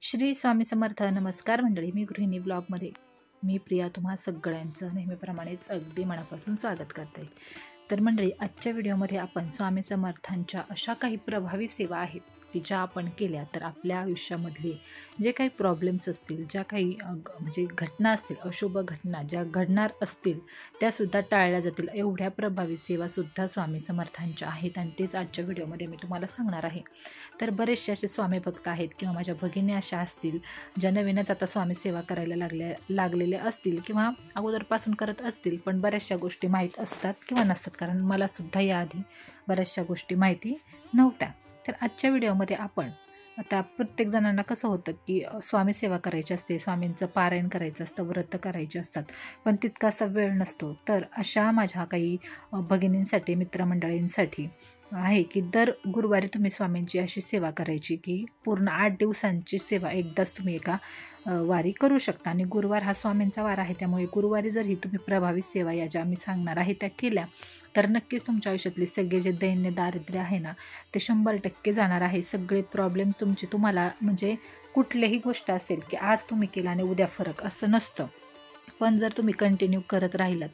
श्री स्वामी समर्थ. नमस्कार मंडळी, मी गृहिणी ब्लॉगमध्ये मी प्रिया तुम्हा सगळ्यांचं नेहमीप्रमाणेच अगदी मनापासून स्वागत करते. तर मंडळी, आजच्या व्हिडिओमध्ये आपण स्वामी समर्थांच्या अशा काही प्रभावी सेवा आहेत की ज्या आपण केल्या तर आपल्या आयुष्यामधले जे काही प्रॉब्लेम्स असतील, ज्या काही म्हणजे घटना असतील, अशुभ घटना ज्या घडणार असतील त्यासुद्धा टाळल्या जातील, एवढ्या प्रभावी सेवासुद्धा स्वामी समर्थांच्या आहेत आणि तेच आजच्या व्हिडिओमध्ये मी तुम्हाला सांगणार आहे. तर बरेचसे असे स्वामी भक्त आहेत किंवा माझ्या भगिनी अशा असतील ज्या नवीनच आता स्वामी सेवा करायला लागलेले असतील किंवा अगोदरपासून करत असतील, पण बऱ्याचशा गोष्टी माहीत असतात किंवा नसतात, कारण मलासुद्धा याआधी बऱ्याचशा गोष्टी माहिती नव्हत्या. तर आजच्या व्हिडिओमध्ये आपण आता प्रत्येक जणांना कसं होतं की स्वामी सेवा करायची असते, स्वामींचं पारायण करायचं असतं, व्रत करायचे असतात, पण तितकासा वेळ नसतो. तर अशा माझ्या काही भगिनींसाठी, मित्रमंडळींसाठी आहे की दर गुरुवारी तुम्ही स्वामींची अशी सेवा करायची की पूर्ण 8 दिवसांची सेवा एकदाच तुम्ही एका वारी करू शकता. आणि गुरुवार हा स्वामींचा वार आहे, त्यामुळे गुरुवारी जर ही तुम्ही प्रभावी सेवा या ज्या मी सांगणार आहे त्या केल्या तर नक्कीच तुमच्या आयुष्यातले सगळे जे दैन्य दारिद्र्य आहे ना ते 100% जाणार आहे. सगळे प्रॉब्लेम्स तुम्हाला म्हणजे कुठलीही गोष्ट असेल की आज तुम्ही केला आणि उद्या फरक असं नसतं, पण जर तुम्ही कंटिन्यू करत राहिलात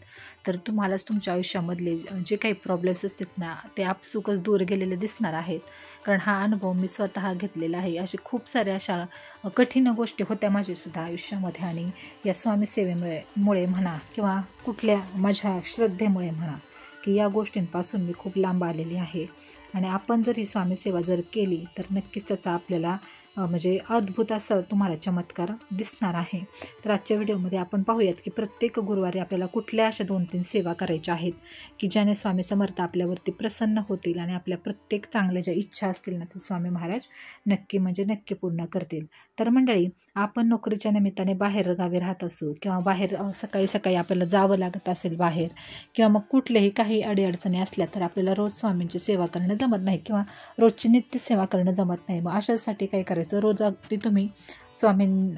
तर तुम्हालाच तुमच्या आयुष्यामधले जे काही प्रॉब्लेम्स असतात ना ते आपसुकच दूर गेलेले दिसणार आहेत. कारण हा अनुभव मी स्वतः घेतलेला आहे. असे खूप साऱ्या अशा कठीण गोष्टी होत्या माझ्यासुद्धा आयुष्यामध्ये, आणि या स्वामी सेवेमुळे म्हणा किंवा कुठल्या माझ्या श्रद्धेमुळे म्हणा की या गोष्टींपासून मी खूप लांब आलेली आहे. आणि आपण जर ही स्वामी सेवा जर केली तर नक्कीच त्याचा आपल्याला म्हणजे अद्भुत असं तुम्हाला चमत्कार दिसणार आहे. तर आजच्या व्हिडिओमध्ये आपण पाहूयात की प्रत्येक गुरुवारी आपल्याला कुठल्या अशा 2-3 सेवा करायच्या आहेत की ज्याने स्वामी समर्थ आपल्यावरती प्रसन्न होतील आणि आपल्या प्रत्येक चांगल्या ज्या इच्छा असतील ना ते स्वामी महाराज नक्की पूर्ण करतील. तर मंडळी, आपण नोकरीच्या निमित्ताने बाहेर गावी राहत असू किंवा बाहेर सकाळी आपल्याला जावं लागत असेल बाहेर, किंवा मग कुठलेही काही अडीअडचणी असल्या तर आपल्याला रोज स्वामींची सेवा करणं जमत नाही किंवा रोजची नित्य सेवा करणं जमत नाही. मग अशासाठी काय करायचं, रोज अगदी तुम्ही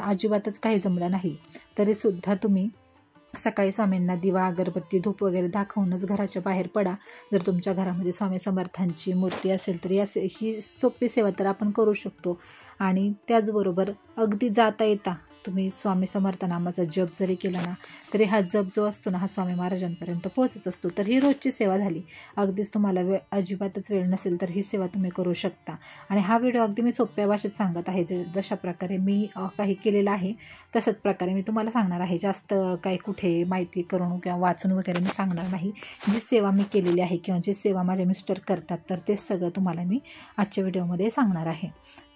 अजिबातच काही जमलं नाही तरीसुद्धा तुम्ही सकाळी स्वामींना दिवा, अगरबत्ती, धूप वगैरे दाखवूनच घराच्या बाहेर पडा. जर तुमच्या घरामध्ये स्वामी समर्थांची मूर्ती असेल तर ही सोपी सेवा तर आपण करू शकतो. आणि त्याचबरोबर अगदी जाता येता तुम्ही स्वामी समर्थ नामाचा जप जरी केला ना तरी हा जप जो असतो ना हा स्वामी महाराजांपर्यंत पोहोचत असतो. तर ही रोजची सेवा झाली. अगदीच तुम्हाला अजिबातच वेळ नसेल तर ही सेवा तुम्ही करू शकता. आणि हा व्हिडिओ अगदी मी सोप्या भाषेत सांगत आहे. जशा प्रकारे मी काही केलेलं आहे तसंच प्रकारे मी तुम्हाला सांगणार आहे. जास्त काही कुठे माहिती करून किंवा वाचून वगैरे मी सांगणार नाही. जी सेवा मी केलेली आहे किंवा जी सेवा माझे मिस्टर करतात तर तेच सगळं तुम्हाला मी आजच्या व्हिडिओमध्ये सांगणार आहे.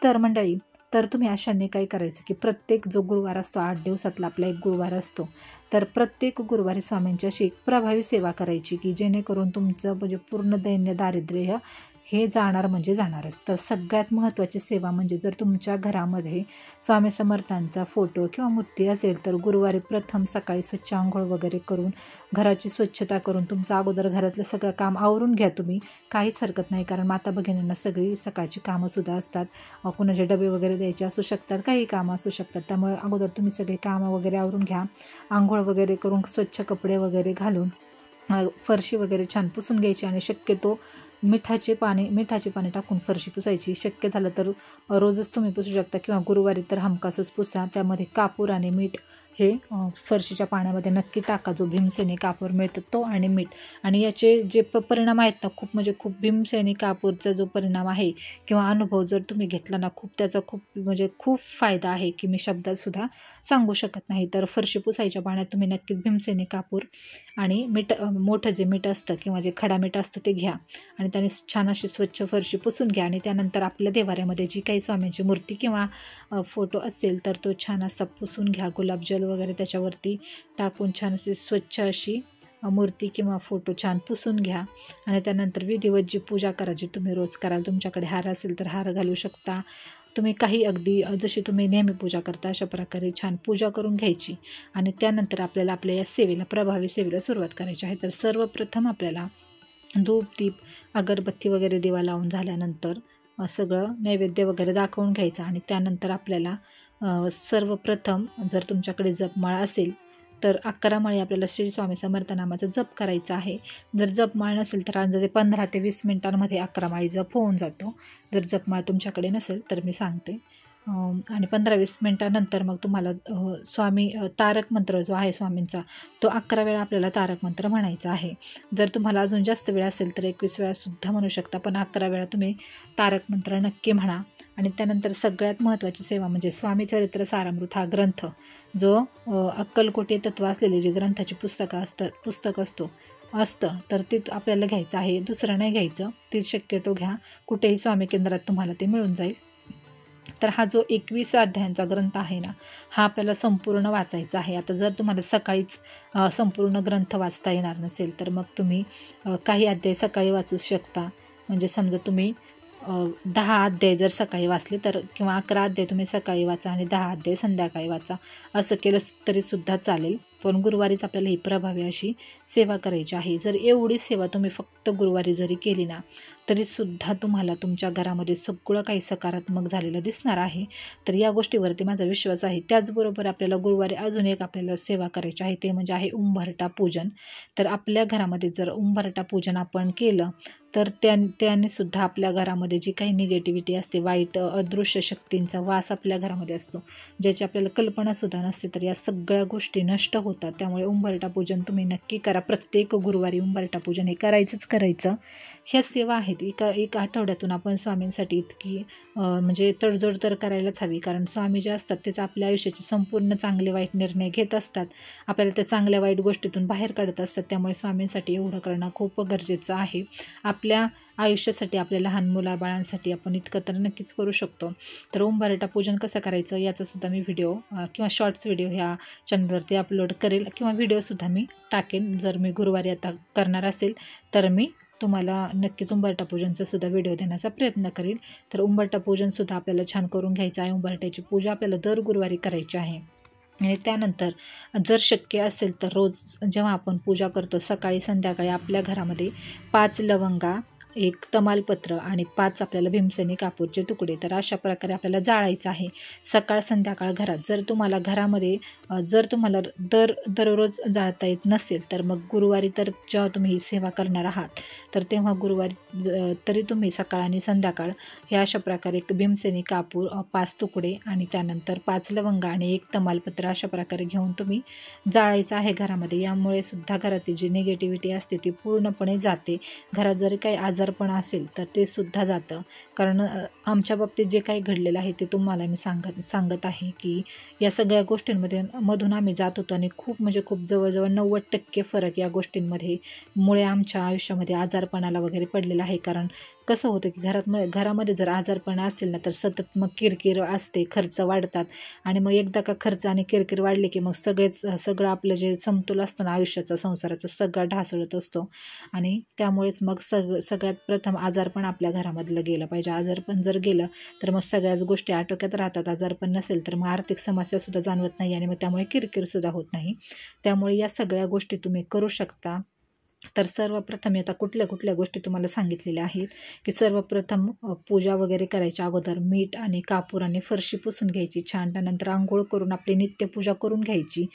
तर मंडळी, तर तुम्ही अशाने काय करायचं की प्रत्येक जो गुरुवार असतो 8 दिवसातला आपला एक गुरुवार असतो, तर प्रत्येक गुरुवारी स्वामींची अशी एक प्रभावी सेवा करायची की जेणेकरून तुमचं म्हणजे पूर्ण दैन्य दारिद्र्य हे जाणार म्हणजे जाणारच. तर सगळ्यात महत्त्वाची सेवा म्हणजे जर तुमच्या घरामध्ये स्वामी समर्थांचा फोटो किंवा मूर्ती असेल तर गुरुवारी प्रथम सकाळी स्वच्छ आंघोळ वगैरे करून घराची स्वच्छता करून तुमचं अगोदर घरातलं सगळं काम आवरून घ्या तुम्ही. काहीच हरकत नाही, कारण माता भगिनींना सगळी सकाळची कामंसुद्धा असतात, कुणाचे डबे वगैरे द्यायचे असू शकतात, काही कामं असू शकतात. त्यामुळे अगोदर तुम्ही सगळी कामं वगैरे आवरून घ्या. आंघोळ वगैरे करून स्वच्छ कपडे वगैरे घालून फरशी वगैरे छान पुसून घ्यायची आणि शक्यतो मिठाचे पाणी टाकून फरशी पुसायची. शक्य झालं तर रोजच तुम्ही पुसू शकता किंवा गुरुवारी तर हमखासच पुसा. त्यामध्ये कापूर आणि मीठ हे फरशीच्या पाण्यामध्ये नक्की टाका. जो भीमसेनी कापूर मिळतो तो आणि मीठ, आणि याचे जे परिणाम आहेत ना खूप भीमसेनी कापूरचा जो परिणाम आहे किंवा अनुभव जर तुम्ही घेतला ना त्याचा खूप फायदा आहे की मी शब्दातसुद्धा सांगू शकत नाही. तर फरशी पुसायच्या पाण्यात तुम्ही नक्कीच भीमसेनी कापूर आणि मीठ, मोठं जे मीठ असतं किंवा जे खडा मीठ असतं ते घ्या आणि त्याने छान अशी स्वच्छ फरशी पुसून घ्या. आणि त्यानंतर आपल्या देवाऱ्यामध्ये जी काही स्वामींची मूर्ती किंवा फोटो असेल तर तो छान असा पुसून घ्या. गुलाबजल वगैरे त्याच्यावरती टाकून छान अशी स्वच्छ अशी मूर्ती किंवा फोटो छान पुसून घ्या. आणि त्यानंतर विधिवत जी पूजा करायची तुम्ही रोज कराल, तुमच्याकडे हार असेल तर हार घालू शकता तुम्ही, काही अगदी जशी तुम्ही नेहमी पूजा करता अशा प्रकारे छान पूजा करून घ्यायची. आणि त्यानंतर आपल्याला आपल्या या प्रभावी सेवेला सुरुवात करायची आहे. तर सर्वप्रथम आपल्याला धूप, दीप, अगरबत्ती वगैरे दिवा लावून झाल्यानंतर सगळं नैवेद्य वगैरे दाखवून घ्यायचं. आणि त्यानंतर आपल्याला सर्वप्रथम जर तुमच्याकडे जपमाळ असेल तर 11 माळी आपल्याला श्री स्वामी समर्थ नामाचा जप करायचा आहे. जर जपमाळ नसेल तर अंदाजे 15 ते 20 मिनिटांमध्ये 11 माळी जप होऊन जातो. जर जपमाळ तुमच्याकडे नसेल तर मी सांगते आणि 15-20 मिनटानंतर मग तुम्हाला स्वामी तारक मंत्र जो आहे स्वामींचा तो 11 वेळा आपल्याला तारक मंत्र म्हणायचा आहे. जर तुम्हाला अजून जास्त वेळ असेल तर 21 वेळासुद्धा म्हणू शकता, पण 11 वेळा तुम्ही तारक मंत्र नक्की म्हणा. आणि त्यानंतर सगळ्यात महत्त्वाची सेवा म्हणजे स्वामी चरित्र सारामृत हा ग्रंथ, जो अक्कलकोटी तत्व असलेले जे ग्रंथाची पुस्तक असतं तर ते आपल्याला घ्यायचं आहे. दुसरं नाही घ्यायचं, ते शक्यतो घ्या. कुठेही स्वामी केंद्रात तुम्हाला ते मिळून जाईल. तर हा जो 21 अध्यायांचा ग्रंथ आहे ना, हा आपल्याला संपूर्ण वाचायचा आहे. आता जर तुम्हाला सकाळीच संपूर्ण ग्रंथ वाचता येणार नसेल तर मग तुम्ही काही अध्याय सकाळी वाचू शकता. म्हणजे समजा तुम्ही 10 अध्याय जर सकाळी वाचले तर, किंवा 11 अध्याय तुम्ही सकाळी वाचा आणि 10 अध्याय संध्याकाळी वाचा, असं केलं तरीसुद्धा चालेल. पण गुरुवारीच आपल्याला ही प्रभावी अशी सेवा करायची आहे. जर एवढी सेवा तुम्ही फक्त गुरुवारी जरी केली ना, तरीसुद्धा तुम्हाला तुमच्या घरामध्ये सगळं काही सकारात्मक झालेलं दिसणार आहे. तर या गोष्टीवरती माझा विश्वास आहे. त्याचबरोबर आपल्याला गुरुवारी अजून एक आपल्याला सेवा करायची आहे, ते म्हणजे आहे उंबरठा पूजन. तर आपल्या घरामध्ये जर उंबरठा पूजन आपण केलं तर त्याने सुद्धा आपल्या घरामध्ये जी काही निगेटिव्हिटी असते, वाईट अदृश्य शक्तींचा वास आपल्या घरामध्ये असतो, ज्याची आपल्याला कल्पनासुद्धा नसते, तर या सगळ्या गोष्टी नष्ट होतात. त्यामुळे उंबरठा पूजन तुम्ही नक्की करा. प्रत्येक गुरुवारी उंबरठा पूजन हे करायचं. ह्या सेवा आहेत. एक आठवड्यातून आपण स्वामींसाठी इतकी म्हणजे तडजोड तर करायलाच हवी, कारण स्वामी जे असतात तेच आपल्या आयुष्याचे संपूर्ण चांगले वाईट निर्णय घेत असतात, आपल्याला त्या चांगल्या वाईट गोष्टीतून बाहेर काढत असतात. त्यामुळे स्वामींसाठी एवढं करणं खूप गरजेचं आहे. आपल्या आयुष्यासाठी, आपल्या लहान मुलाबाळांसाठी आपण इतकं तर नक्कीच करू शकतो. तर उंबरठा पूजन कसं करायचं याचासुद्धा मी व्हिडिओ किंवा शॉर्ट्स व्हिडिओ ह्या चॅनलवरती अपलोड करेल, किंवा व्हिडिओसुद्धा मी टाकेन. जर मी गुरुवारी आता करणार असेल तर मी तुम्हाला नक्कीच उंबरठा पूजनचा सुद्धा व्हिडिओ देण्याचा प्रयत्न करेल. तर उंबरठा पूजनसुद्धा आपल्याला छान करून घ्यायचं आहे. उंबरठ्याची पूजा आपल्याला दर गुरुवारी करायची आहे. आणि त्यानंतर जर शक्य असेल तर रोज जेव्हा आपण पूजा करतो सकाळी संध्याकाळी आपल्या घरामध्ये 5 लवंगा, 1 तमालपत्र आणि 5 आपल्याला भीमसेनी कापूरचे तुकडे, तर अशा प्रकारे आपल्याला जाळायचं आहे सकाळ संध्याकाळ घरात. जर तुम्हाला घरामध्ये जर तुम्हाला दररोज जाळता येत नसेल तर मग गुरुवारी, तर जेव्हा तुम्ही ही सेवा करणार आहात तर तेव्हा गुरुवारी तरी तुम्ही सकाळ आणि संध्याकाळ ह्या अशा प्रकारे 1 भीमसेनी कापूर, 5 तुकडे आणि त्यानंतर 5 लवंगा आणि 1 तमालपत्र अशा प्रकारे घेऊन तुम्ही जाळायचं आहे घरामध्ये. यामुळे सुद्धा घरातील जी निगेटिव्हिटी असते ती पूर्णपणे जाते. घरात जरी काही आजारपण असेल तर ते सुद्धा जातं. कारण आमच्या बाबतीत जे काही घडलेलं आहे ते तुम्हाला मी सांगत आहे की या सगळ्या गोष्टींमधून आम्ही जात होतो आणि खूप जवळजवळ 90% फरक या गोष्टींमुळे आमच्या आयुष्यामध्ये आजारपणाला वगैरे पडलेला आहे. कारण कसं होतं की घरामध्ये जर आजारपण असेल ना तर सतत मग किरकिर असते, खर्च वाढतात आणि मग एकदा का खर्च आणि किरकिर वाढले की मग सगळं आपलं जे समतोल असतो ना आयुष्याचा, संसाराचा, सगळा ढासळत असतो. आणि त्यामुळेच मग सगळ्यात प्रथम आजारपण आपल्या घरामधलं गेलं पाहिजे. आजारपण जर गेलं तर मग सगळ्याच गोष्टी आटोक्यात राहतात. आजारपण नसेल तर मग आर्थिक समस्यासुद्धा जाणवत नाही आणि मग त्यामुळे किरकिरसुद्धा होत नाही. त्यामुळे या सगळ्या गोष्टी तुम्ही करू शकता. तर सर्वप्रथम आता कुठल्या गोष्टी तुम्हाला सांगितलेल्या आहेत की सर्वप्रथम पूजा वगैरे करायच्या अगोदर मीठ आणि कापूर आणि फरशी पुसून घ्यायची छान. त्यानंतर आंघोळ करून आपली नित्यपूजा करून घ्यायची.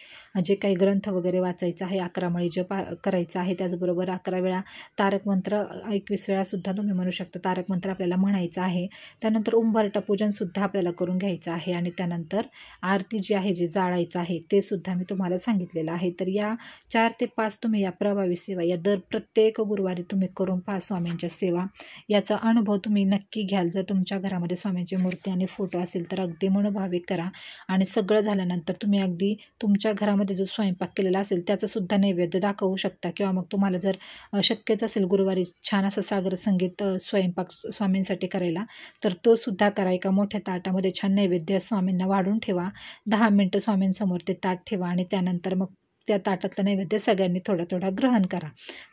जे काही ग्रंथ वगैरे वाचायचं आहे, 11 माळी जप करायचा आहे. त्याचबरोबर 11 वेळा तारक मंत्र, 21 वेळासुद्धा तुम्ही म्हणू शकता तारक मंत्र आपल्याला म्हणायचं आहे. त्यानंतर उंबरठा पूजनसुद्धा आपल्याला करून घ्यायचं आहे. आणि त्यानंतर आरती जी आहे, जे जाळायचं आहे ते सुद्धा मी तुम्हाला सांगितलेलं आहे. तर या 4 ते 5 तुम्ही या प्रभावी सेवा या प्रत्येक गुरुवारी तुम्ही करून पहा स्वामींच्या सेवा. याचा अनुभव तुम्ही नक्की घ्याल. जर तुमच्या घरामध्ये स्वामींची मूर्ती आणि फोटो असेल तर अगदी मनोभावे करा. आणि सगळं झाल्यानंतर तुम्ही अगदी तुमच्या घरामध्ये जो स्वयंपाक केलेला असेल त्याचासुद्धा नैवेद्य दाखवू शकता. किंवा मग तुम्हाला जर शक्यच असेल गुरुवारी छान असं सागर संगीत स्वयंपाक स्वामींसाठी करायला, तर तो सुद्धा करा. एका मोठ्या ताटामध्ये छान नैवेद्य स्वामींना वाढून ठेवा. 10 मिनटं स्वामींसमोर ते ताट ठेवा आणि त्यानंतर मग त्या ताटातलं नैवेद्य सगळ्यांनी थोडा ग्रहण करा.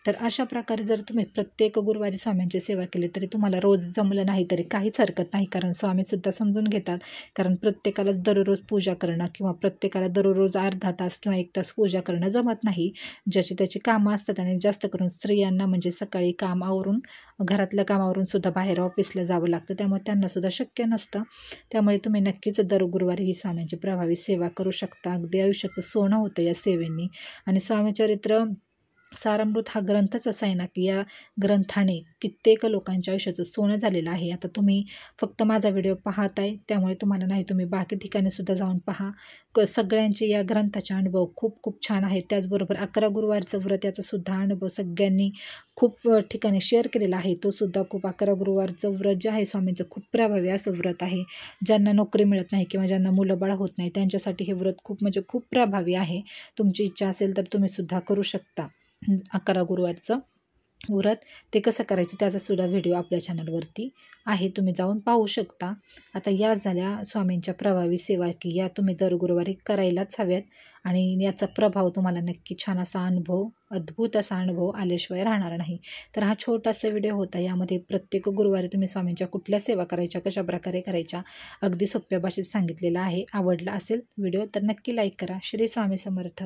तर अशा प्रकारे जर तुम्ही प्रत्येक गुरुवारी स्वामींची सेवा केली तरी तुम्हाला रोज जमलं नाही तरी काहीच हरकत नाही. कारण स्वामीसुद्धा समजून घेतात. कारण प्रत्येकालाच दररोज पूजा करणं किंवा प्रत्येकाला दररोज अर्धा तास किंवा 1 तास पूजा करणं जमत नाही. ज्याची त्याची कामं असतात आणि जास्त करून स्त्रियांना म्हणजे सकाळी काम आवरून, घरातलं काम आवरून सुद्धा बाहेर ऑफिसला जावं लागतं. त्यामुळे त्यांनासुद्धा शक्य नसतं. त्यामुळे तुम्ही नक्कीच दर गुरुवारी ही स्वामींची प्रभावी सेवा करू शकता. अगदी आयुष्याचं सोनं होतं या सेवेने. आणि स्वामीचरित्र सारामृत हा ग्रंथच असा आहे ना की या ग्रंथाने कित्येक लोकांच्या आयुष्याचं सोनं झालेलं आहे. आता तुम्ही फक्त माझा व्हिडिओ पाहताय त्यामुळे तुम्हाला नाही, तुम्ही बाकी ठिकाणी सुद्धा जाऊन पहा. सगळ्यांचे या ग्रंथाचे अनुभव खूप खूप छान आहेत. त्याचबरोबर 11 गुरुवारचं व्रत याचा सुद्धा अनुभव सगळ्यांनी खूप ठिकाणी शेअर केलेला आहे. तो सुद्धा खूप 11 गुरुवारचं व्रत जे आहे स्वामींचं खूप प्रभावी असं व्रत आहे. ज्यांना नोकरी मिळत नाही किंवा ज्यांना मुलं बाळ होत नाही त्यांच्यासाठी हे व्रत खूप म्हणजे खूप प्रभावी आहे. तुमची इच्छा असेल तर तुम्ही सुद्धा करू शकता. 11 गुरुवारचं व्रत ते कसं करायचं त्याचा सुद्धा व्हिडिओ आपल्या चॅनलवरती आहे, तुम्ही जाऊन पाहू शकता. आता या झाल्या स्वामींच्या प्रभावी सेवा की या तुम्ही दर गुरुवारी करायलाच हव्यात आणि याचा प्रभाव तुम्हाला नक्की छान असा अनुभव, अद्भुत असा अनुभव आल्याशिवाय राहणार नाही. तर हा छोटासा व्हिडिओ होता. यामध्ये प्रत्येक गुरुवारी तुम्ही स्वामींच्या कुठल्या सेवा करायच्या, कशाप्रकारे करायच्या अगदी सोप्या भाषेत सांगितलेलं आहे. आवडला असेल व्हिडिओ तर नक्की लाईक करा. श्री स्वामी समर्थ.